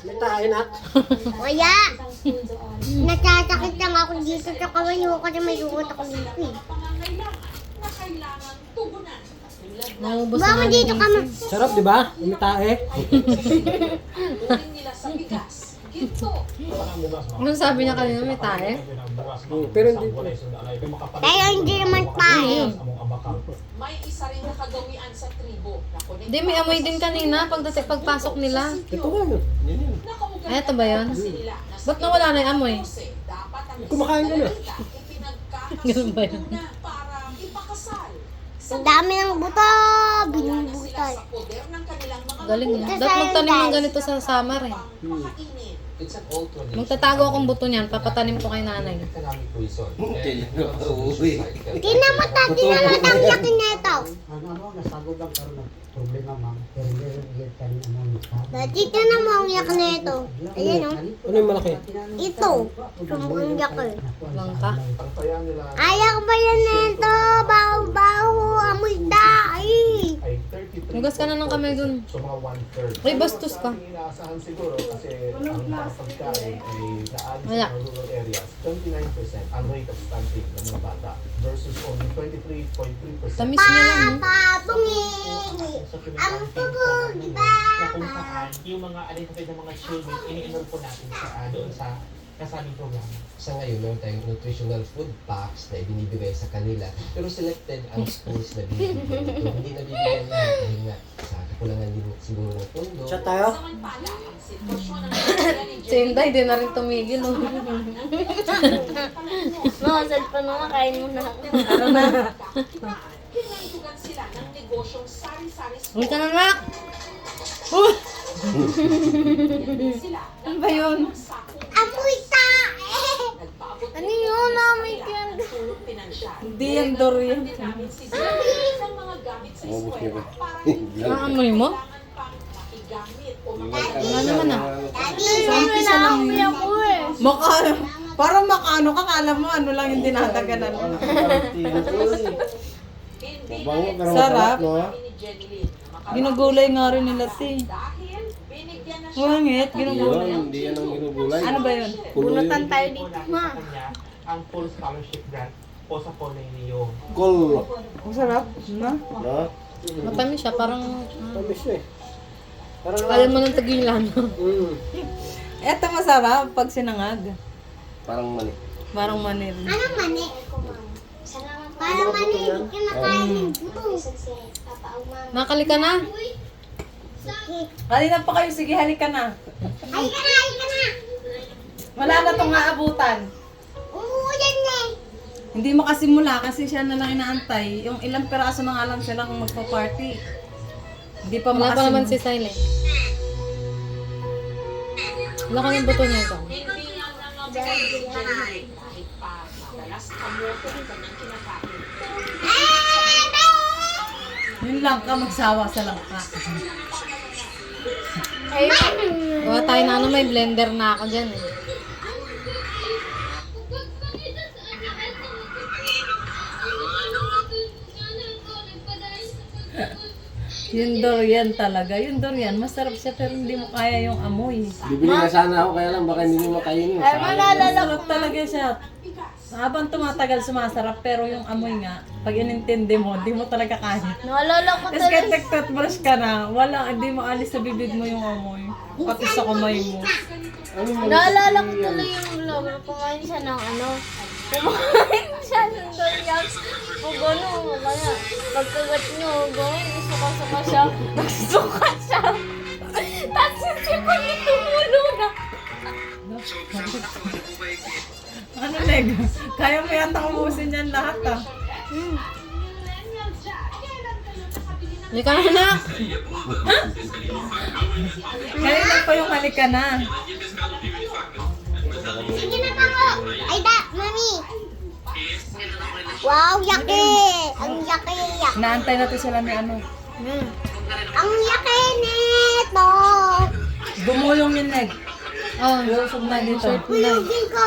May tayo na. Kaya, nasasakit lang ako dito sa kamay ko kasi may dugot ako dito eh. Naubos Baka na dito ka ma... Sarap, di ba? May tae. Anong sabi niya kanina? May tae? Pero hindi po. Kaya hindi naman tayo. May isa rin nakagawian sa tribo na Hindi, may amoy din kanina pagpasok nila. Ito nga yun. Ay, ito ba yun? nila na Ba't nawala na yung amoy? dapat ang Kumakain ka na. Ganun ba yun? na para ipakasal Ang dami ng buto! Binubutan. sa poder ng kanilang mga Galing eh. Dapat magtanim ng ganito sa summer eh. pakainin. It's an old tradition. Magtatago akong buto niyan, papatanim ko kay nanay. Economic reason. Tingnan mo ta, tingnan mo ang laki na ito. Nasagod lang karoon ng problema, ma'am. Pero hindi rin kanina mo. Dito na mo ang yak na ito. Ayan o. Ano yung malaki? Ito. Ang yak eh. Bangka. Ayaw ba yan na ito? Baho-baho. Amoy tayo. Hugas ka na ng kamay dun. So mga 1/3. Ay, bastos ka. Inaasahan siguro kasi ang pagkain ay naalis Wala. sa rural areas, 29% ang rate of stunting ng mga bata versus only 23.3% Tamis niya lang, no? Papabungi. So, Ang tubog, diba? na kung saan yung mga identified na mga children, ini-enroll po natin sa doon sa kasabing programa. Sa ngayon, meron tayong nutritional food packs na ibinibigay sa kanila. Pero selected ang schools na binibigyan ito. Hindi nabibigyan lahat dahil nga sa kakulangan din siguro ng pondo. Chat tayo? Samantala, ang sitwasyon ng pamilya ni Si Inday, di na rin tumigil, no? Mga cellphone mo, kain mo na ako. Pinantugan sila ng negosyong sari-sari Uy ka na nga! sila. Ano ba yun? Amoy tayo. Nagpaabot Ano yun? Amoy ng tayo. tulong pinansyal. Hindi yan durian. Namin si Jerry ng mga gamit sa eskwela para hindi Naamoy mo? kailangan pang makigamit o Wala naman ah. Daddy, wala amoy ako eh. Parang makano ka, kala mo ano lang yung dinadaganan. Sarap. ni Jenny Lynn. Ginugulay nga rin nila, te. Dahil binigyan na siya Wangit, ginugulay. Hindi yan ang ginugulay. Ano ba yun? Bunutan tayo dito, ma. Sa kanya, ang full scholarship grant po sa Colegio. Kol. Ang sarap. Na? No? Matamis siya, parang... Tamis siya eh. Parang Alam mo ng tagilan. Eto masarap pag sinangag. Parang mani. Parang manir. Anong mani? Parang mani, hindi ka nakain ng buto. Nakali ka na? Kanina pa kayo, sige halika na. Ay ka na, ay ka na. Wala na itong aabutan. Umuulan na eh. Hindi makasimula kasi siya na lang inaantay. Yung ilang peraso na nga lang silang magpa-party. Hindi pa Wala pa naman si makasimula. Silent. Wala ka yung buto niya ito. hindi nga nangabigay si Jenny Lynn kahit pa madalas kamote ang kanyang kinakain. Yun lang ka, magsawa sa langka. Gawa tayo na may blender na ako dyan eh. Yung durian talaga. Yung durian, masarap siya pero hindi mo kaya yung amoy. Bibili na sana ako, kaya lang baka hindi mo makainin. Masarap talaga siya. Habang tumatagal sumasarap pero yung amoy nga, pag inintindi mo, hindi mo talaga kaya. Naalala ko Tapos kahit nag-toothbrush ka na, wala, hindi mo alis sa bibig mo yung amoy. Pati sa kamay mo. Naalala ko tuloy yung vlog na kumain siya ng ano. Kumain siya ng durian. O gano'n, kaya pagkagat niyo, gano'n, suka-suka siya. Nagsuka siya. Tapos yung sipon niya tumulo na. Ano, Leg? Kaya mo yata ubusin yan lahat, ah. Hindi ka na na! Kanina pa yung halika na. Sige na ako. Ay da, mami. Wow, yaki. Ang yaki, yaki. Naantay na to sila ni ano. Ang yaki nito. Gumulong yung Leg. Oh, Lusog na dito. shirt mo na. Kulugin ko.